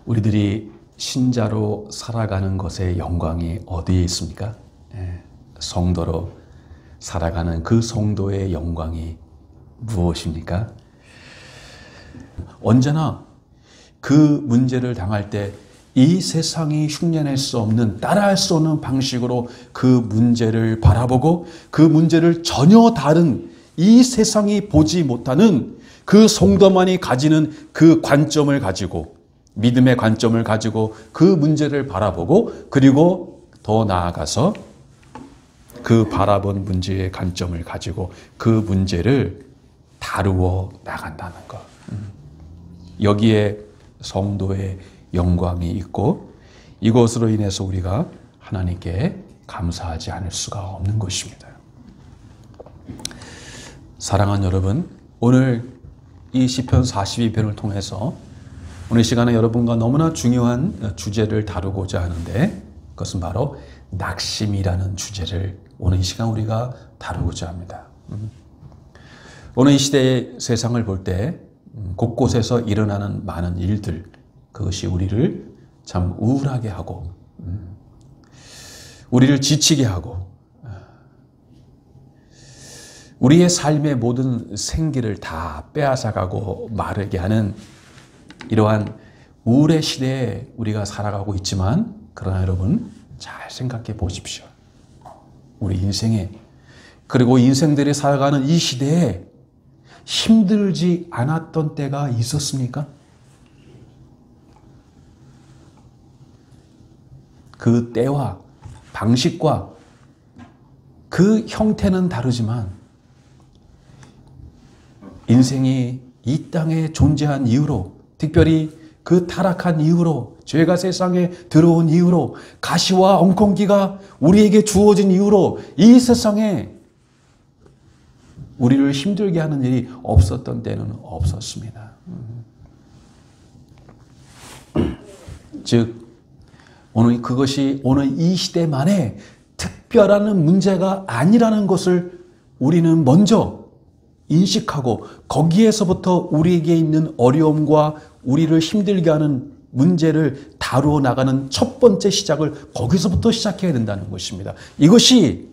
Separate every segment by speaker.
Speaker 1: 우리들이 신자로 살아가는 것의 영광이 어디에 있습니까? 성도로 살아가는 그 성도의 영광이 무엇입니까? 언제나 그 문제를 당할 때 이 세상이 흉내낼 수 없는, 따라할 수 없는 방식으로 그 문제를 바라보고 그 문제를 전혀 다른, 이 세상이 보지 못하는 그 성도만이 가지는 그 관점을 가지고, 믿음의 관점을 가지고 그 문제를 바라보고, 그리고 더 나아가서 그 바라본 문제의 관점을 가지고 그 문제를 다루어 나간다는 것. 여기에 성도의 영광이 있고, 이것으로 인해서 우리가 하나님께 감사하지 않을 수가 없는 것입니다. 사랑하는 여러분, 오늘 이 시편 42편을 통해서 오늘 시간에 여러분과 너무나 중요한 주제를 다루고자 하는데, 그것은 바로 낙심이라는 주제를 오늘 이 시간 우리가 다루고자 합니다. 오늘 이 시대의 세상을 볼 때 곳곳에서 일어나는 많은 일들, 그것이 우리를 참 우울하게 하고 우리를 지치게 하고 우리의 삶의 모든 생기를 다 빼앗아가고 마르게 하는 이러한 우울의 시대에 우리가 살아가고 있지만, 그러나 여러분 잘 생각해 보십시오. 우리 인생에, 그리고 인생들이 살아가는 이 시대에 힘들지 않았던 때가 있었습니까? 그 때와 방식과 그 형태는 다르지만 인생이 이 땅에 존재한 이후로, 특별히 그 타락한 이후로, 죄가 세상에 들어온 이후로, 가시와 엉겅기가 우리에게 주어진 이후로 이 세상에 우리를 힘들게 하는 일이 없었던 때는 없었습니다. 즉 그것이 오늘 이 시대만의 특별한 문제가 아니라는 것을 우리는 먼저 인식하고, 거기에서부터 우리에게 있는 어려움과 우리를 힘들게 하는 문제를 다루어 나가는 첫 번째 시작을 거기서부터 시작해야 된다는 것입니다. 이것이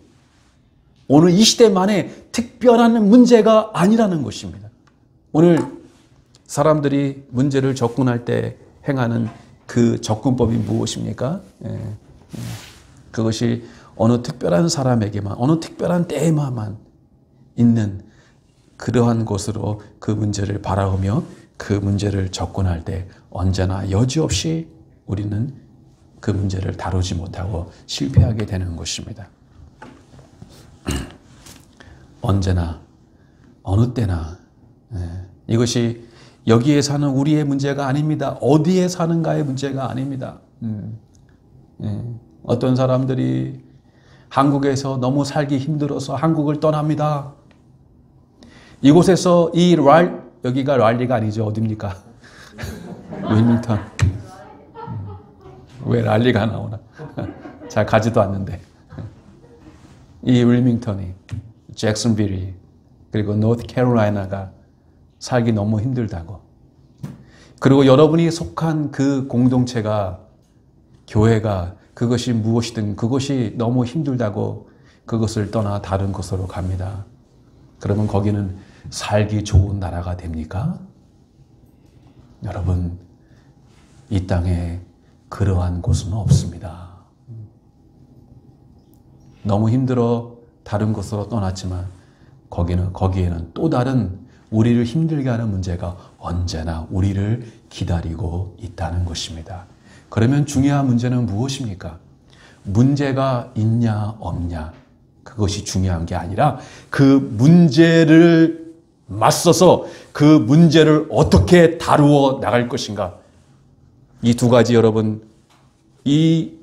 Speaker 1: 오늘 이 시대만의 특별한 문제가 아니라는 것입니다. 오늘 사람들이 문제를 접근할 때 행하는 그 접근법이 무엇입니까? 그것이 어느 특별한 사람에게만, 어느 특별한 때에만 있는 그러한 것으로 그 문제를 바라보며 그 문제를 접근할 때 언제나 여지없이 우리는 그 문제를 다루지 못하고 실패하게 되는 것입니다. 언제나, 어느 때나 이것이 여기에 사는 우리의 문제가 아닙니다. 어디에 사는가의 문제가 아닙니다. 어떤 사람들이 한국에서 너무 살기 힘들어서 한국을 떠납니다. 이곳에서 여기가 랄리가 아니죠. 어딥니까? 윌밍턴. 왜 랄리가 나오나? 잘 가지도 않는데. 이 윌밍턴이, 잭슨빌이, 그리고 노스캐롤라이나가 살기 너무 힘들다고. 그리고 여러분이 속한 그 공동체가, 교회가, 그것이 무엇이든 그것이 너무 힘들다고 그것을 떠나 다른 곳으로 갑니다. 그러면 거기는 살기 좋은 나라가 됩니까? 여러분, 이 땅에 그러한 곳은 없습니다. 너무 힘들어 다른 곳으로 떠났지만 거기에는 또 다른 우리를 힘들게 하는 문제가 언제나 우리를 기다리고 있다는 것입니다. 그러면 중요한 문제는 무엇입니까? 문제가 있냐 없냐, 그것이 중요한 게 아니라 그 문제를 맞서서 그 문제를 어떻게 다루어 나갈 것인가. 이 두 가지, 여러분, 이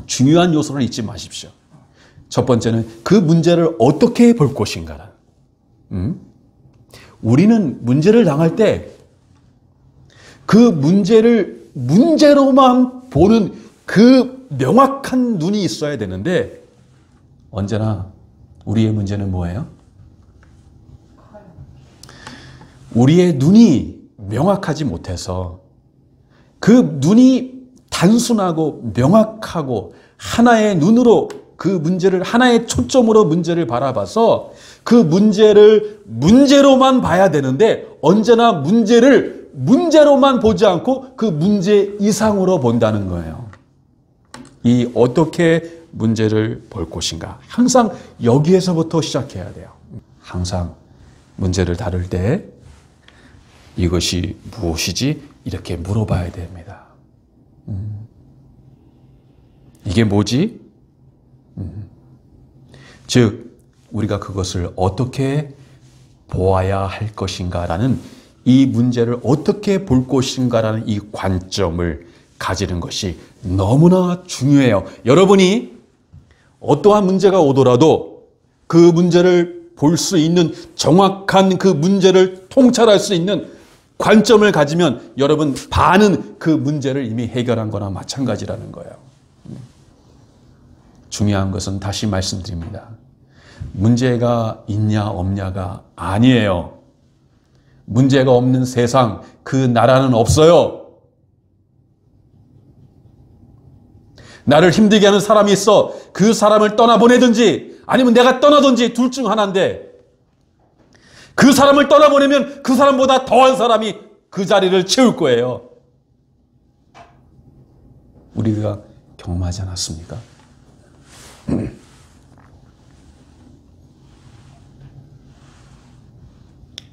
Speaker 1: 중요한 요소를 잊지 마십시오. 첫 번째는 그 문제를 어떻게 볼 것인가. 우리는 문제를 당할 때 그 문제를 문제로만 보는 그 명확한 눈이 있어야 되는데, 언제나 우리의 문제는 뭐예요? 우리의 눈이 명확하지 못해서 그 눈이 단순하고 명확하고 하나의 눈으로 그 문제를 하나의 초점으로 문제를 바라봐서 그 문제를 문제로만 봐야 되는데 언제나 문제를 문제로만 보지 않고 그 문제 이상으로 본다는 거예요. 이 어떻게 문제를 볼 것인가. 항상 여기에서부터 시작해야 돼요. 항상 문제를 다룰 때 이것이 무엇이지? 이렇게 물어봐야 됩니다. 이게 뭐지? 즉 우리가 그것을 어떻게 보아야 할 것인가라는 이 문제를 어떻게 볼 것인가라는 이 관점을 가지는 것이 너무나 중요해요. 여러분이 어떠한 문제가 오더라도 그 문제를 볼 수 있는 정확한 그 문제를 통찰할 수 있는 관점을 가지면 여러분 반은 그 문제를 이미 해결한 거나 마찬가지라는 거예요. 중요한 것은 다시 말씀드립니다. 문제가 있냐 없냐가 아니에요. 문제가 없는 세상, 그 나라는 없어요. 나를 힘들게 하는 사람이 있어. 그 사람을 떠나보내든지 아니면 내가 떠나든지 둘 중 하나인데 그 사람을 떠나보내면 그 사람보다 더한 사람이 그 자리를 채울 거예요. 우리가 경험하지 않았습니까?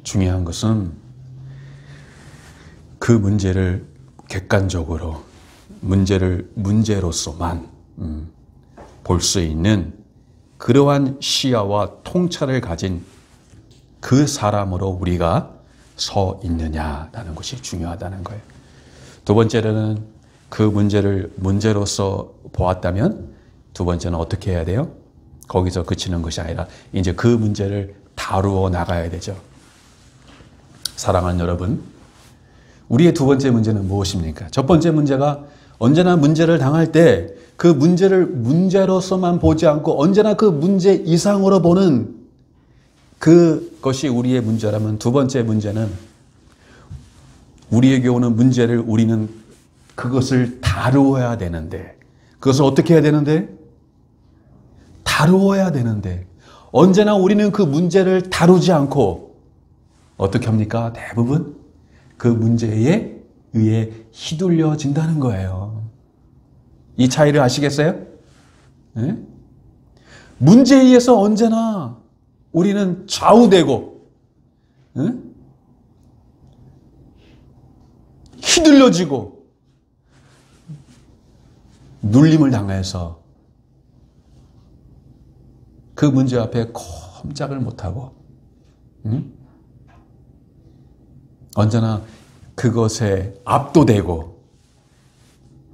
Speaker 1: 중요한 것은 그 문제를 객관적으로 문제를 문제로서만 볼 수 있는 그러한 시야와 통찰을 가진 그 사람으로 우리가 서 있느냐라는 것이 중요하다는 거예요. 두 번째로는 그 문제를 문제로서 보았다면 두 번째는 어떻게 해야 돼요? 거기서 그치는 것이 아니라 이제 그 문제를 다루어 나가야 되죠. 사랑하는 여러분, 우리의 두 번째 문제는 무엇입니까? 첫 번째 문제가 언제나 문제를 당할 때 그 문제를 문제로서만 보지 않고 언제나 그 문제 이상으로 보는 그것이 우리의 문제라면 두 번째 문제는 우리에게 오는 문제를 우리는 그것을 다루어야 되는데 그것을 어떻게 해야 되는데? 다루어야 되는데 언제나 우리는 그 문제를 다루지 않고 어떻게 합니까? 대부분 그 문제에 의해 휘둘려진다는 거예요. 이 차이를 아시겠어요? 네? 문제에 의해서 언제나 우리는 좌우되고 네? 휘둘려지고 눌림을 당해서 그 문제 앞에 꼼짝을 못하고 언제나 그것에 압도되고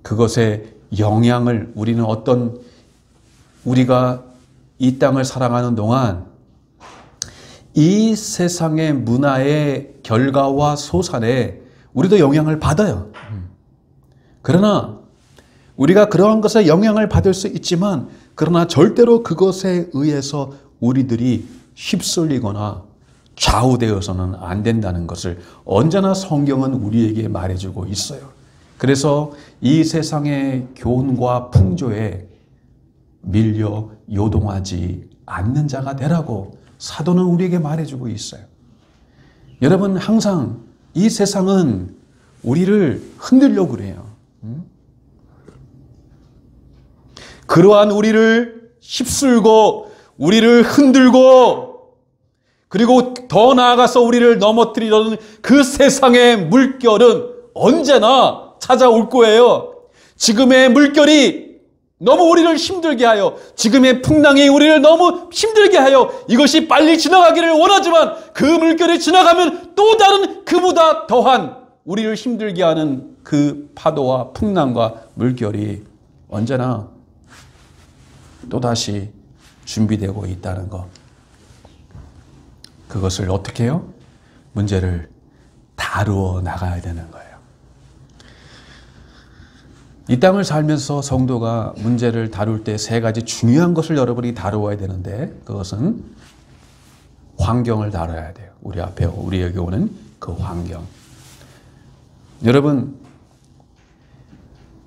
Speaker 1: 그것에 영향을 우리는 어떤 우리가 이 땅을 살아가는 동안 이 세상의 문화의 결과와 소산에 우리도 영향을 받아요. 그러나 우리가 그러한 것에 영향을 받을 수 있지만 그러나 절대로 그것에 의해서 우리들이 휩쓸리거나 좌우되어서는 안 된다는 것을 언제나 성경은 우리에게 말해주고 있어요. 그래서 이 세상의 교훈과 풍조에 밀려 요동하지 않는 자가 되라고 사도는 우리에게 말해주고 있어요. 여러분 항상 이 세상은 우리를 흔들려고 그래요. 그러한 우리를 휩쓸고 우리를 흔들고 그리고 더 나아가서 우리를 넘어뜨리려는 그 세상의 물결은 언제나 찾아올 거예요. 지금의 물결이 너무 우리를 힘들게 하여 지금의 풍랑이 우리를 너무 힘들게 하여 이것이 빨리 지나가기를 원하지만 그 물결이 지나가면 또 다른 그보다 더한 우리를 힘들게 하는 그 파도와 풍랑과 물결이 언제나 또다시 준비되고 있다는 것. 그것을 어떻게 해요? 문제를 다루어 나가야 되는 거예요. 이 땅을 살면서 성도가 문제를 다룰 때 세 가지 중요한 것을 여러분이 다루어야 되는데 그것은 환경을 다뤄야 돼요. 우리 앞에 우리에게 오는 그 환경. 여러분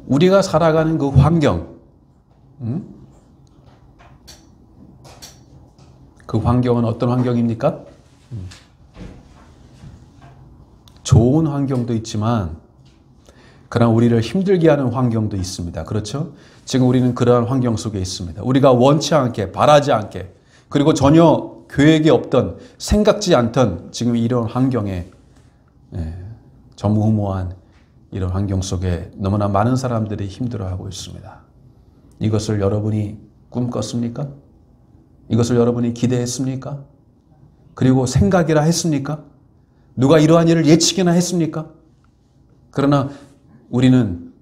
Speaker 1: 우리가 살아가는 그 환경, 그 환경은 어떤 환경입니까? 좋은 환경도 있지만 그러나 우리를 힘들게 하는 환경도 있습니다. 그렇죠? 지금 우리는 그러한 환경 속에 있습니다. 우리가 원치 않게, 바라지 않게, 그리고 전혀 계획이 없던, 생각지 않던 지금 이런 환경에, 전무후무한 이런 환경 속에 너무나 많은 사람들이 힘들어하고 있습니다. 이것을 여러분이 꿈꿨습니까? 이것을 여러분이 기대했습니까? 그리고 생각이라 했습니까? 누가 이러한 일을 예측이나 했습니까? 그러나 우리는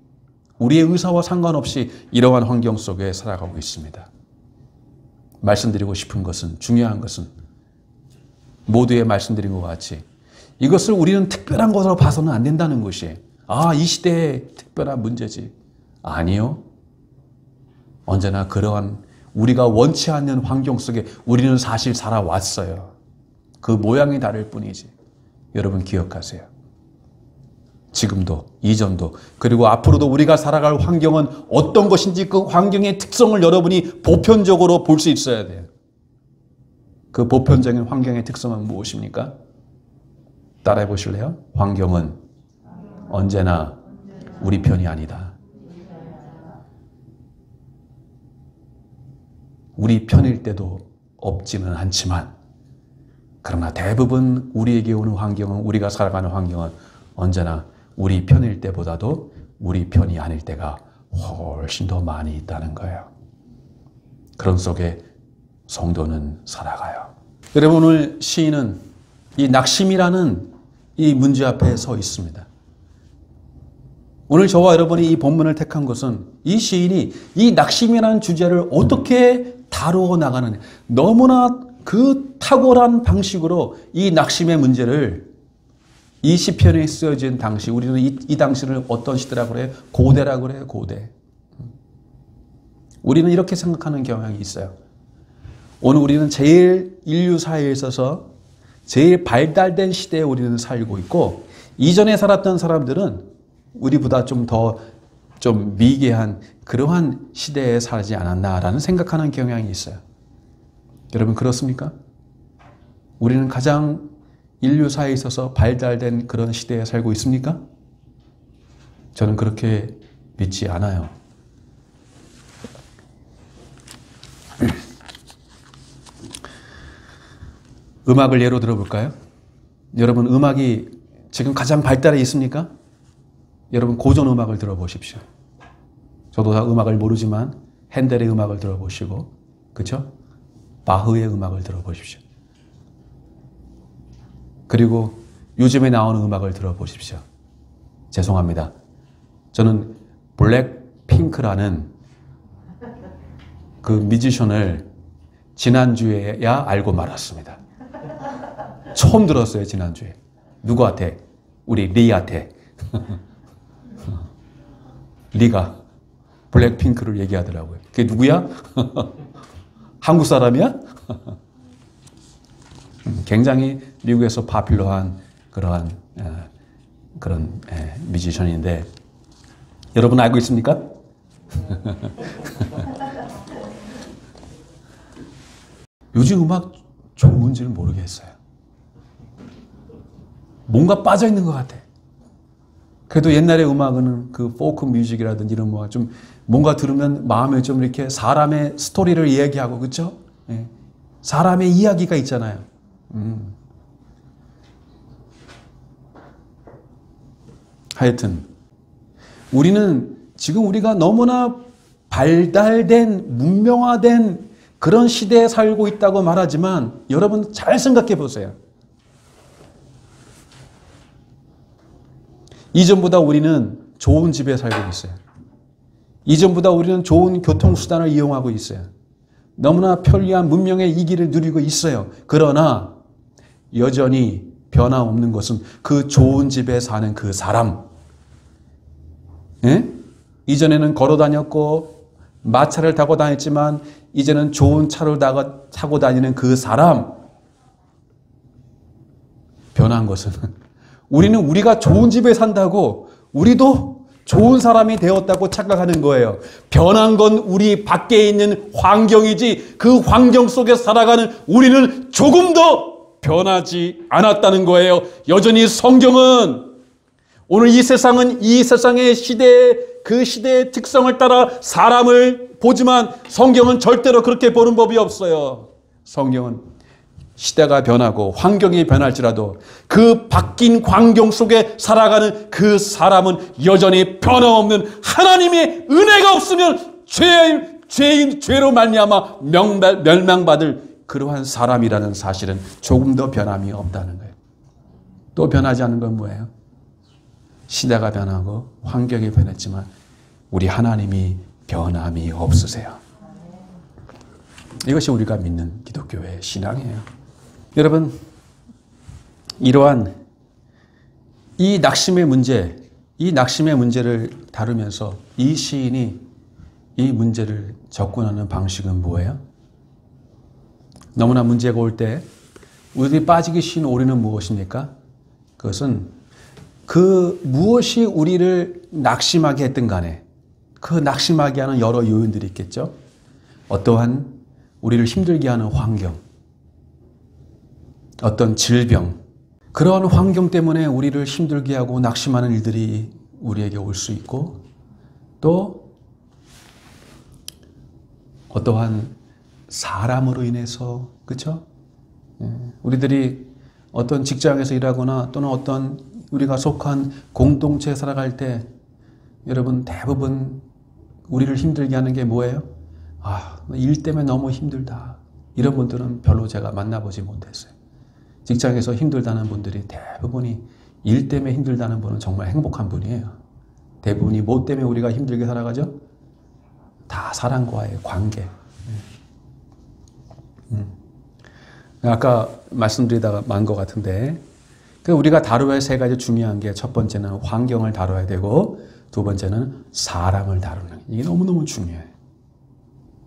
Speaker 1: 우리의 의사와 상관없이 이러한 환경 속에 살아가고 있습니다. 말씀드리고 싶은 것은, 중요한 것은 모두에 말씀드린 것 같이 이것을 우리는 특별한 것으로 봐서는 안 된다는 것이에요. 아, 이 시대의 특별한 문제지. 아니요. 언제나 그러한 우리가 원치 않는 환경 속에 우리는 사실 살아왔어요. 그 모양이 다를 뿐이지. 여러분 기억하세요. 지금도, 이전도, 그리고 앞으로도 우리가 살아갈 환경은 어떤 것인지 그 환경의 특성을 여러분이 보편적으로 볼 수 있어야 돼요. 그 보편적인 환경의 특성은 무엇입니까? 따라해 보실래요? 환경은 언제나 우리 편이 아니다. 우리 편일 때도 없지는 않지만 그러나 대부분 우리에게 오는 환경은, 우리가 살아가는 환경은 언제나 우리 편일 때보다도 우리 편이 아닐 때가 훨씬 더 많이 있다는 거예요. 그런 속에 성도는 살아가요. 여러분, 오늘 시인은 이 낙심이라는 이 문제 앞에 서 있습니다. 오늘 저와 여러분이 이 본문을 택한 것은 이 시인이 이 낙심이라는 주제를 어떻게 다루어 나가느냐, 너무나 그 탁월한 방식으로 이 낙심의 문제를 이 시편에 쓰여진 당시, 우리는 이 당시를 어떤 시대라고 그래요? 고대라고 그래요, 고대. 우리는 이렇게 생각하는 경향이 있어요. 오늘 우리는 제일 인류 사회에 있어서 제일 발달된 시대에 우리는 살고 있고, 이전에 살았던 사람들은 우리보다 좀 미개한 그러한 시대에 살지 않았나라는 생각하는 경향이 있어요. 여러분 그렇습니까? 우리는 가장 인류 사회에 있어서 발달된 그런 시대에 살고 있습니까? 저는 그렇게 믿지 않아요. 음악을 예로 들어볼까요? 여러분 음악이 지금 가장 발달해 있습니까? 여러분 고전 음악을 들어보십시오. 저도 다 음악을 모르지만 핸델의 음악을 들어보시고, 그렇죠? 바흐의 음악을 들어보십시오. 그리고 요즘에 나오는 음악을 들어보십시오. 죄송합니다. 저는 블랙핑크라는 그 뮤지션을 지난주에야 알고 말았습니다. 처음 들었어요, 지난주에. 누구한테? 우리 리한테. 리가 블랙핑크를 얘기하더라고요. 그게 누구야? 한국 사람이야? 굉장히 미국에서 파퓰러한 그런 뮤지션인데 여러분 알고 있습니까? 요즘 음악 좋은지를 모르겠어요. 뭔가 빠져 있는 것 같아. 그래도 옛날의 음악은 그 포크 뮤직이라든지 이런 뭐 좀 뭔가 들으면 마음에 좀 이렇게 사람의 스토리를 이야기하고, 그렇죠? 예. 사람의 이야기가 있잖아요. 하여튼 우리는 지금 우리가 너무나 발달된 문명화된 그런 시대에 살고 있다고 말하지만 여러분 잘 생각해 보세요. 이전보다 우리는 좋은 집에 살고 있어요. 이전보다 우리는 좋은 교통수단을 이용하고 있어요. 너무나 편리한 문명의 이기를 누리고 있어요. 그러나 여전히 변함없는 것은 그 좋은 집에 사는 그 사람. 예? 이전에는 걸어 다녔고 마차를 타고 다녔지만 이제는 좋은 차를 타고 다니는 그 사람. 변한 것은 우리는 우리가 좋은 집에 산다고 우리도 좋은 사람이 되었다고 착각하는 거예요. 변한 건 우리 밖에 있는 환경이지 그 환경 속에 살아가는 우리는 조금 더 변하지 않았다는 거예요. 여전히 성경은 오늘 이 세상은 이 세상의 그 시대의 특성을 따라 사람을 보지만 성경은 절대로 그렇게 보는 법이 없어요. 성경은 시대가 변하고 환경이 변할지라도 그 바뀐 환경 속에 살아가는 그 사람은 여전히 변함없는 하나님의 은혜가 없으면 죄로 말미암아 멸망받을 그러한 사람이라는 사실은 조금 더 변함이 없다는 거예요. 또 변하지 않는 건 뭐예요? 시대가 변하고 환경이 변했지만 우리 하나님이 변함이 없으세요. 이것이 우리가 믿는 기독교의 신앙이에요. 여러분, 이러한 이 낙심의 문제를 다루면서 이 시인이 이 문제를 접근하는 방식은 뭐예요? 너무나 문제가 올 때 우리들이 빠지기 쉬운 오류는 무엇입니까? 그것은 그 무엇이 우리를 낙심하게 했든 간에 그 낙심하게 하는 여러 요인들이 있겠죠. 어떠한 우리를 힘들게 하는 환경, 어떤 질병, 그러한 환경 때문에 우리를 힘들게 하고 낙심하는 일들이 우리에게 올 수 있고 또 어떠한 사람으로 인해서 그렇죠? 우리들이 어떤 직장에서 일하거나 또는 어떤 우리가 속한 공동체에 살아갈 때 여러분 대부분 우리를 힘들게 하는 게 뭐예요? 일 때문에 너무 힘들다. 이런 분들은 별로 제가 만나보지 못했어요. 직장에서 힘들다는 분들이 대부분이 일 때문에 힘들다는 분은 정말 행복한 분이에요. 대부분이 뭐 때문에 우리가 힘들게 살아가죠? 다 사람과의 관계. 아까 말씀드리다가 만 것 같은데 우리가 다뤄야 할 세 가지 중요한 게 첫 번째는 환경을 다뤄야 되고 두 번째는 사람을 다루는 이게 너무너무 중요해요.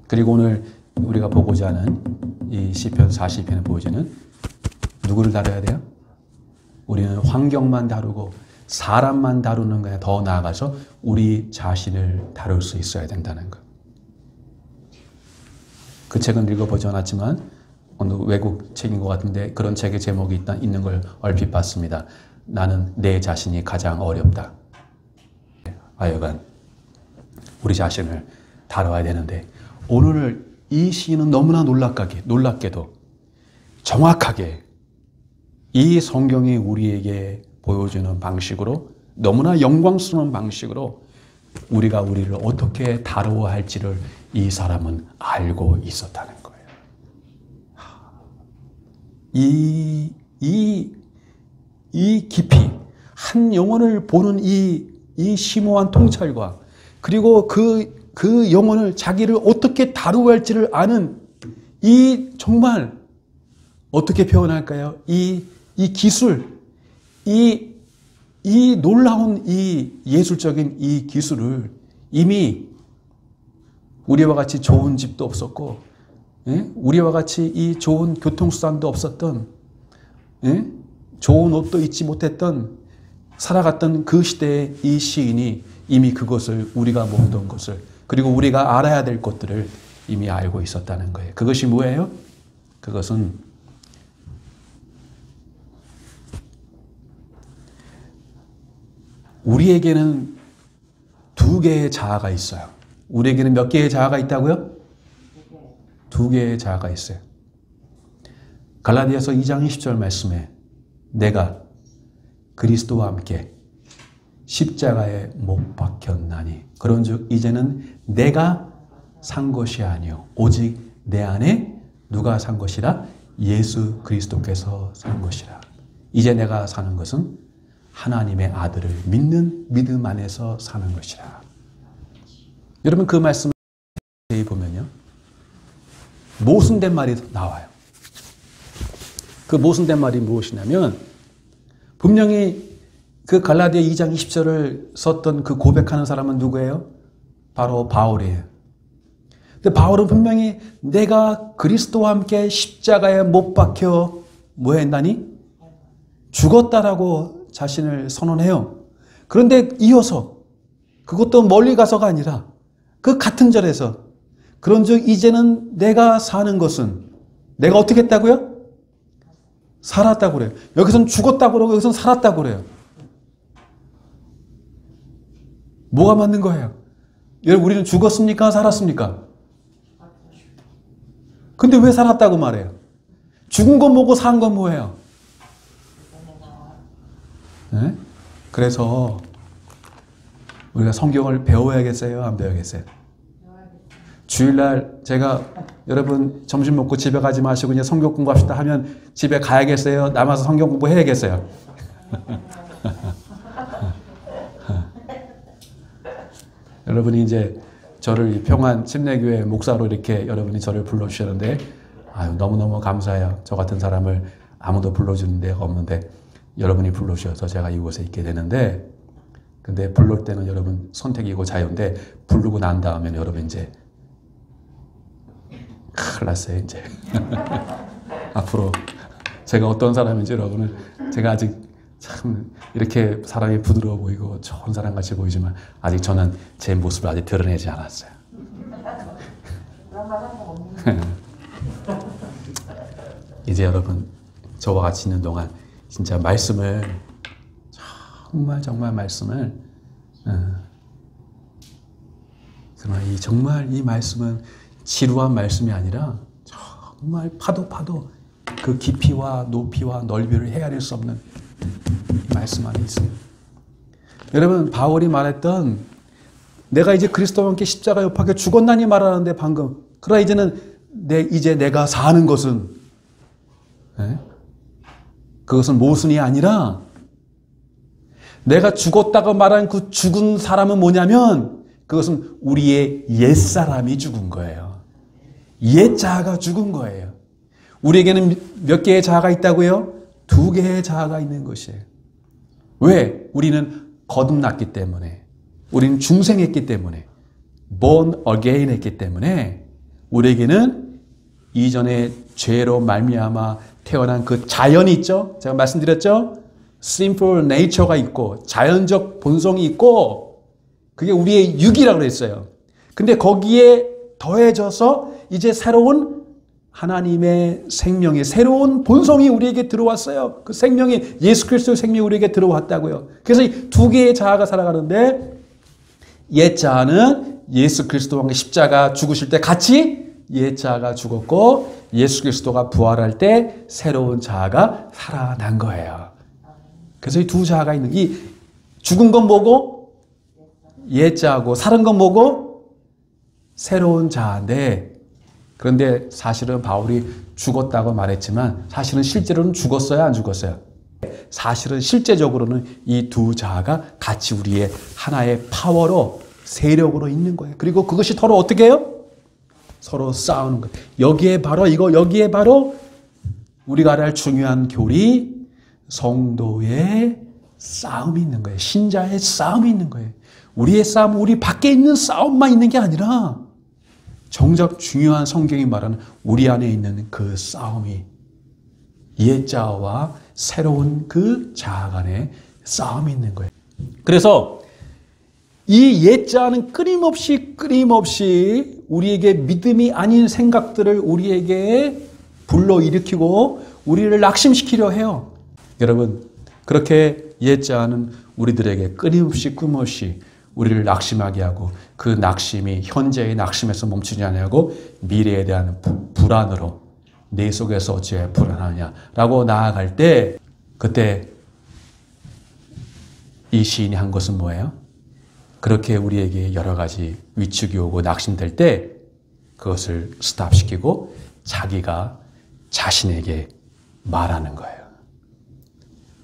Speaker 1: 그리고 오늘 우리가 보고자 하는 이 시편 40편에 보여지는 누구를 다뤄야 돼요? 우리는 환경만 다루고 사람만 다루는 거에 더 나아가서 우리 자신을 다룰 수 있어야 된다는 것. 그 책은 읽어보지 않았지만 어느 외국 책인 것 같은데 그런 책의 제목이 있는 걸 얼핏 봤습니다. 나는 내 자신이 가장 어렵다. 하여간 우리 자신을 다뤄야 되는데 오늘 이 시인은 너무나 놀랍게도 정확하게 이 성경이 우리에게 보여주는 방식으로 너무나 영광스러운 방식으로 우리가 우리를 어떻게 다루어야 할지를 이 사람은 알고 있었다는 거예요. 이 깊이 한 영혼을 보는 이 심오한 통찰과 그리고 그 영혼을 자기를 어떻게 다루어야 할지를 아는 이 정말 어떻게 표현할까요? 이 기술, 이 놀라운 이 예술적인 이 기술을 이미 우리와 같이 좋은 집도 없었고, 우리와 같이 이 좋은 교통수단도 없었던, 좋은 옷도 입지 못했던, 살아갔던 그 시대의 이 시인이 이미 그것을 우리가 모르던 것을 그리고 우리가 알아야 될 것들을 이미 알고 있었다는 거예요. 그것이 뭐예요? 그것은 우리에게는 두 개의 자아가 있어요. 우리에게는 몇 개의 자아가 있다고요? 두 개의 자아가 있어요. 갈라디아서 2장 20절 말씀에 내가 그리스도와 함께 십자가에 못 박혔나니 그런즉 이제는 내가 산 것이 아니요 오직 내 안에 누가 산 것이라? 예수 그리스도께서 산 것이라. 이제 내가 사는 것은 하나님의 아들을 믿는 믿음 안에서 사는 것이라. 여러분 그 말씀을 보면요 모순된 말이 나와요. 그 모순된 말이 무엇이냐면 분명히 그 갈라디아 2장 20절을 썼던 그 고백하는 사람은 누구예요? 바로 바울이에요. 근데 바울은 분명히 내가 그리스도와 함께 십자가에 못 박혀 뭐 했나니? 죽었다라고 자신을 선언해요. 그런데 이어서 그것도 멀리 가서가 아니라 그 같은 절에서 그런즉 이제는 내가 사는 것은 내가 어떻게 했다고요? 살았다고 그래요. 여기서는 죽었다고 그러고 여기서는 살았다고 그래요. 뭐가 맞는 거예요? 여러분 우리는 죽었습니까? 살았습니까? 근데 왜 살았다고 말해요? 죽은 건 뭐고 산 건 뭐예요? 네? 그래서 우리가 성경을 배워야겠어요? 안 배워야겠어요? 주일날 제가 여러분 점심 먹고 집에 가지 마시고 그냥 성경 공부합시다 하면 집에 가야겠어요? 남아서 성경 공부해야겠어요? 여러분이 이제 저를 평안 침례교회 목사로 이렇게 여러분이 저를 불러주셨는데 아유, 너무너무 감사해요. 저 같은 사람을 아무도 불러주는 데가 없는데 여러분이 불러주셔서 제가 이곳에 있게 되는데 근데 부를 때는 여러분 선택이고 자유인데 부르고 난 다음에는 여러분 이제 큰일 났어요 이제. 앞으로 제가 어떤 사람인지 여러분은 제가 아직 참 이렇게 사람이 부드러워 보이고 좋은 사람 같이 보이지만 아직 저는 제 모습을 아직 드러내지 않았어요. 이제 여러분 저와 같이 있는 동안 진짜 말씀을 정말 말씀을 정말 이 말씀은 지루한 말씀이 아니라 정말 파도 그 깊이와 높이와 넓이를 헤아릴 수 없는 말씀 안에 있습니다. 여러분 바울이 말했던 내가 이제 그리스도와 함께 십자가 옆에 죽었나니 말하는데 방금 그러나 이제는 이제 내가 사는 것은 그것은 모순이 아니라 내가 죽었다고 말한 그 죽은 사람은 뭐냐면 그것은 우리의 옛사람이 죽은 거예요. 옛 자아가 죽은 거예요. 우리에게는 몇 개의 자아가 있다고요? 2개의 자아가 있는 것이에요. 왜? 우리는 거듭났기 때문에 우리는 중생했기 때문에 born again 했기 때문에 우리에게는 이전에 죄로 말미암아 태어난 그 자연이 있죠. 제가 말씀드렸죠. sinful nature가 있고 자연적 본성이 있고 그게 우리의 육이라고 그랬어요. 근데 거기에 더해져서 이제 새로운 하나님의 생명의 새로운 본성이 우리에게 들어왔어요. 그 생명이 예수 그리스도의 생명이 우리에게 들어왔다고요. 그래서 이 2개의 자아가 살아가는데 옛 자아는 예수 그리스도와 함께 십자가 죽으실 때 같이 옛 자아가 죽었고 예수 그리스도가 부활할 때 새로운 자아가 살아난 거예요. 그래서 이 2 자아가 있는 이 죽은 건 뭐고 옛 자아고 살은 건 뭐고 새로운 자아인데 그런데 사실은 바울이 죽었다고 말했지만 사실은 실제로는 죽었어요? 안 죽었어요? 사실은 실제적으로는 이 2 자아가 같이 우리의 하나의 파워로 세력으로 있는 거예요. 그리고 그것이 서로 어떻게 해요? 서로 싸우는 거예요. 여기에 바로 우리가 알아야 할 중요한 교리 성도의 싸움이 있는 거예요. 신자의 싸움이 있는 거예요. 우리의 싸움은 우리 밖에 있는 싸움만 있는 게 아니라 정작 중요한 성경이 말하는 우리 안에 있는 그 싸움이 옛 자아와 새로운 그 자아 간의 싸움이 있는 거예요. 그래서 이 옛 자아는 끊임없이 우리에게 믿음이 아닌 생각들을 우리에게 불러일으키고 우리를 낙심시키려 해요. 여러분 그렇게 옛 자아는 우리들에게 끊임없이 우리를 낙심하게 하고 그 낙심이 현재의 낙심에서 멈추지 않냐고 미래에 대한 불안으로 내 속에서 어찌해 불안하냐라고 나아갈 때 그때 이 시인이 한 것은 뭐예요? 그렇게 우리에게 여러 가지 위축이 오고 낙심될 때 그것을 스탑시키고 자기가 자신에게 말하는 거예요.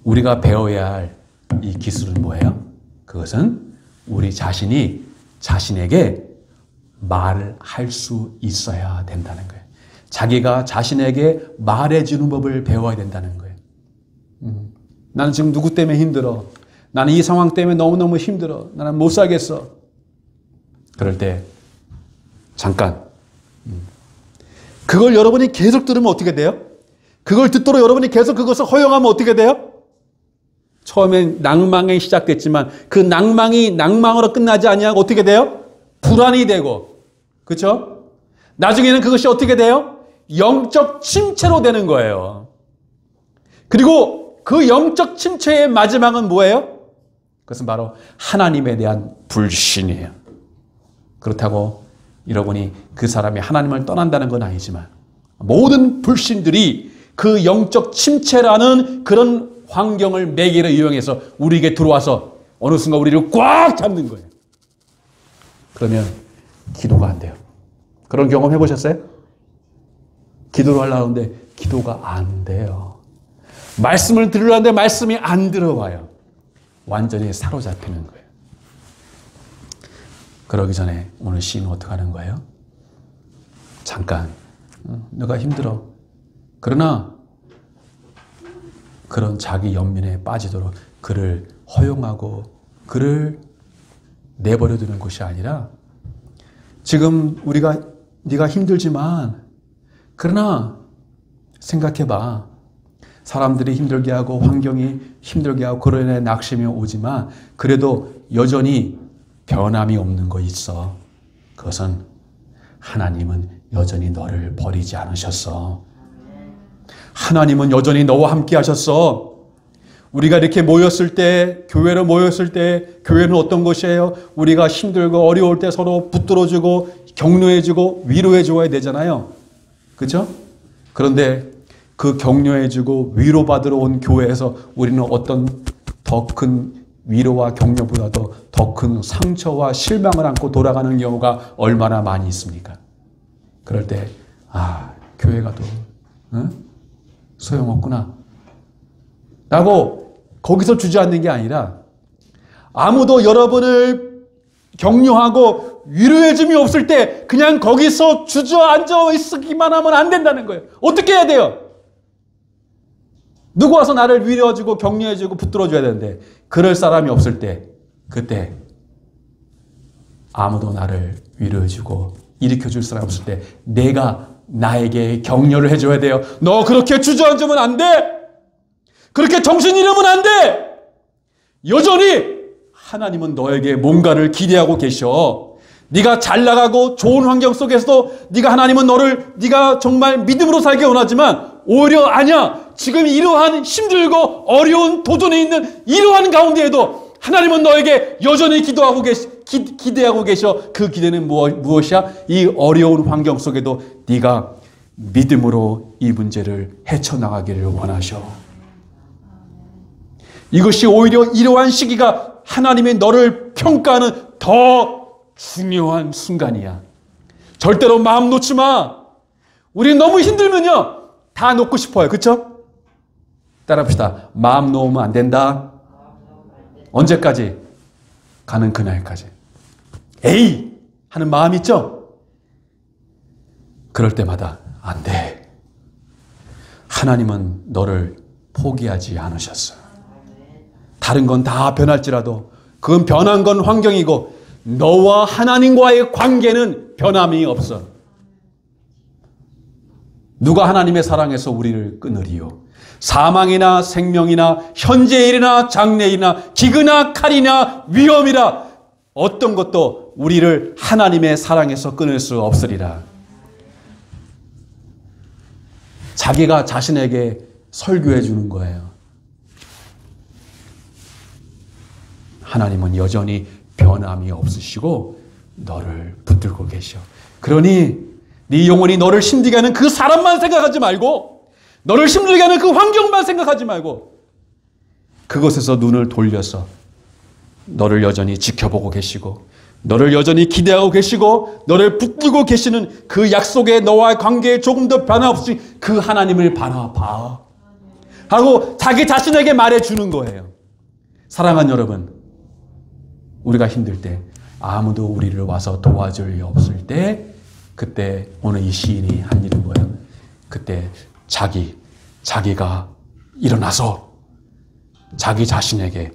Speaker 1: 우리가 배워야 할 이 기술은 뭐예요? 그것은 우리 자신이 자신에게 말을 할 수 있어야 된다는 거예요. 자기가 자신에게 말해주는 법을 배워야 된다는 거예요. 나는 지금 누구 때문에 힘들어. 나는 이 상황 때문에 너무너무 힘들어. 나는 못 살겠어. 그럴 때 잠깐 그걸 여러분이 계속 들으면 어떻게 돼요? 그걸 듣도록 여러분이 계속 그것을 허용하면 어떻게 돼요? 처음엔 낭망이 시작됐지만 그 낭망이 낭망으로 끝나지 아니하고 어떻게 돼요? 불안이 되고, 그렇죠? 나중에는 그것이 어떻게 돼요? 영적 침체로 되는 거예요. 그리고 그 영적 침체의 마지막은 뭐예요? 그것은 바로 하나님에 대한 불신이에요. 그렇다고 여러분이 그 사람이 하나님을 떠난다는 건 아니지만 모든 불신들이 그 영적 침체라는 그런 환경을 매개로 이용해서 우리에게 들어와서 어느 순간 우리를 꽉 잡는 거예요. 그러면 기도가 안 돼요. 그런 경험 해보셨어요? 기도를 하려고 하는데 기도가 안 돼요. 말씀을 들으려는데 말씀이 안 들어와요. 완전히 사로잡히는 거예요. 그러기 전에 오늘 시인은 어떻게 하는 거예요? 잠깐, 너가 힘들어. 그러나 그런 자기 연민에 빠지도록 그를 허용하고 그를 내버려 두는 것이 아니라 지금 네가 힘들지만 그러나 생각해봐. 사람들이 힘들게 하고 환경이 힘들게 하고 그로 인해 낙심이 오지만 그래도 여전히 변함이 없는 거 있어. 그것은 하나님은 여전히 너를 버리지 않으셨어. 하나님은 여전히 너와 함께 하셨어. 우리가 이렇게 모였을 때, 교회로 모였을 때, 교회는 어떤 것이에요? 우리가 힘들고 어려울 때 서로 붙들어주고 격려해주고 위로해줘야 되잖아요. 그렇죠? 그런데 그 격려해주고 위로받으러 온 교회에서 우리는 어떤 더 큰 위로와 격려보다도 더 큰 상처와 실망을 안고 돌아가는 경우가 얼마나 많이 있습니까? 그럴 때 교회 가도 소용없구나 라고 거기서 주저앉는 게 아니라 아무도 여러분을 격려하고 위로해줌이 없을 때 그냥 거기서 주저앉아 있기만 하면 안 된다는 거예요. 어떻게 해야 돼요? 누구 와서 나를 위로해주고 격려해주고 붙들어줘야 되는데 그럴 사람이 없을 때 그때 아무도 나를 위로해주고 일으켜줄 사람이 없을 때 내가 나에게 격려를 해줘야 돼요. 너 그렇게 주저앉으면 안 돼. 그렇게 정신 잃으면 안 돼. 여전히 하나님은 너에게 뭔가를 기대하고 계셔. 네가 잘 나가고 좋은 환경 속에서도 하나님은 네가 정말 믿음으로 살기 원하지만 오히려 아니야. 지금 이러한 힘들고 어려운 도전에 있는 이러한 가운데에도 하나님은 너에게 여전히 기대하고 계셔. 그 기대는 무엇이야? 이 어려운 환경 속에도 네가 믿음으로 이 문제를 헤쳐나가기를 원하셔. 이것이 오히려 이러한 시기가 하나님이 너를 평가하는 더 중요한 순간이야. 절대로 마음 놓지 마. 우리 너무 힘들면요 다 놓고 싶어요. 그렇죠? 따라합시다. 마음 놓으면 안 된다. 언제까지? 가는 그날까지. 에이! 하는 마음 있죠? 그럴 때마다 안 돼. 하나님은 너를 포기하지 않으셨어. 다른 건 다 변할지라도 그건 변한 건 환경이고 너와 하나님과의 관계는 변함이 없어. 누가 하나님의 사랑에서 우리를 끊으리요? 사망이나 생명이나 현재일이나 장래일이나 기근이나 칼이나 위험이라 어떤 것도 우리를 하나님의 사랑에서 끊을 수 없으리라. 자기가 자신에게 설교해 주는 거예요. 하나님은 여전히 변함이 없으시고 너를 붙들고 계셔. 그러니 네 영혼이 너를 힘들게 하는 그 사람만 생각하지 말고 너를 힘들게 하는 그 환경만 생각하지 말고 그것에서 눈을 돌려서 너를 여전히 지켜보고 계시고 너를 여전히 기대하고 계시고 너를 붙들고 계시는 그 약속의 너와의 관계에 조금 더 변함없이 그 하나님을 바라봐 하고 자기 자신에게 말해주는 거예요. 사랑하는 여러분, 우리가 힘들 때 아무도 우리를 와서 도와줄 리 없을 때 그때 오늘 이 시인이 한 일은 뭐예요? 그때 자기가 일어나서 자기 자신에게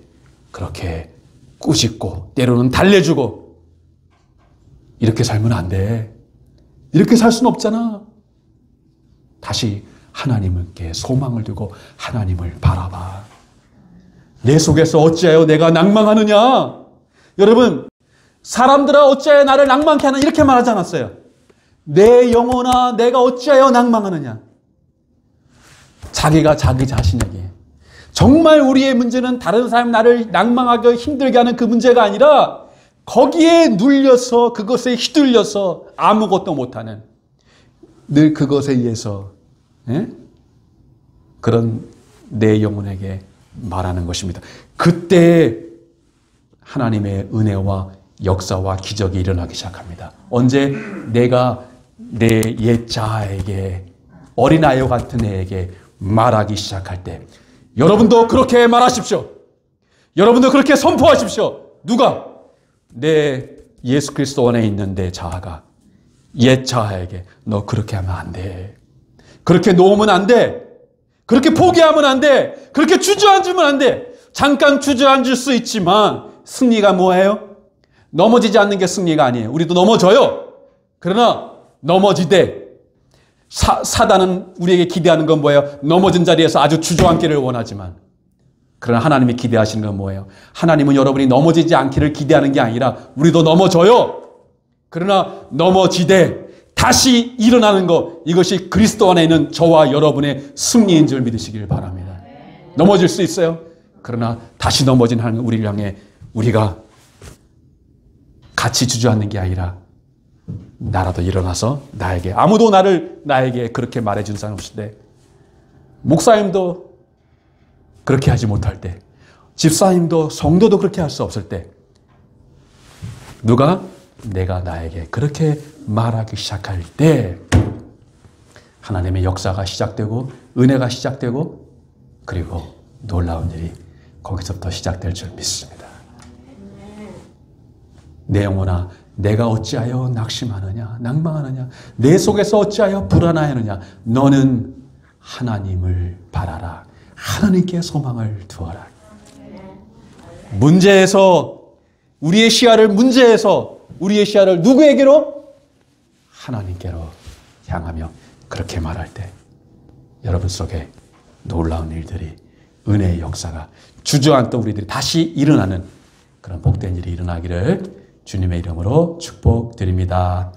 Speaker 1: 그렇게 꾸짖고 때로는 달래주고 이렇게 살면 안 돼. 이렇게 살 수는 없잖아. 다시 하나님께 소망을 두고 하나님을 바라봐. 내 속에서 어찌하여 내가 낭망하느냐? 여러분, 사람들아 어찌하여 나를 낭망케 하나 이렇게 말하지 않았어요. 내 영혼아 내가 어찌하여 낭망하느냐? 자기가 자기 자신에게. 정말 우리의 문제는 다른 사람이 나를 낭망하게 힘들게 하는 그 문제가 아니라 거기에 눌려서 그것에 휘둘려서 아무것도 못하는, 늘 그것에 의해서 그런 내 영혼에게 말하는 것입니다. 그때 하나님의 은혜와 역사와 기적이 일어나기 시작합니다. 언제? 내가 내 옛 자아에게, 어린아이와 같은 애에게 말하기 시작할 때. 여러분도 그렇게 말하십시오. 여러분도 그렇게 선포하십시오. 누가? 내 예수 그리스도 안에 있는 내 자아가 옛 자아에게 너 그렇게 하면 안 돼. 그렇게 놓으면 안 돼. 그렇게 포기하면 안 돼. 그렇게 주저앉으면 안 돼. 잠깐 주저앉을 수 있지만 승리가 뭐예요? 넘어지지 않는 게 승리가 아니에요. 우리도 넘어져요. 그러나 넘어지되 사단은 우리에게 기대하는 건 뭐예요? 넘어진 자리에서 아주 주저앉기를 원하지만, 그러나 하나님이 기대하시는 건 뭐예요? 하나님은 여러분이 넘어지지 않기를 기대하는 게 아니라 우리도 넘어져요. 그러나 넘어지되 다시 일어나는 것, 이것이 그리스도 안에 있는 저와 여러분의 승리인 줄 믿으시길 바랍니다. 넘어질 수 있어요. 그러나 다시 넘어진 하나님 우리를 향해 우리가 같이 주저앉는 게 아니라 나라도 일어나서 나에게, 아무도 나에게 그렇게 말해준 사람 없을 때, 목사님도 그렇게 하지 못할 때, 집사님도 성도도 그렇게 할 수 없을 때, 누가? 내가 나에게 그렇게 말하기 시작할 때 하나님의 역사가 시작되고 은혜가 시작되고 그리고 놀라운 일이 거기서부터 시작될 줄 믿습니다. 내 영혼아 내가 어찌하여 낙심하느냐, 낭망하느냐, 내 속에서 어찌하여 불안하느냐. 너는 하나님을 바라라. 하나님께 소망을 두어라. 우리의 시야를 누구에게로? 하나님께로 향하며 그렇게 말할 때 여러분 속에 놀라운 일들이, 은혜의 역사가, 주저앉던 우리들이 다시 일어나는 그런 복된 일이 일어나기를 주님의 이름으로 축복드립니다.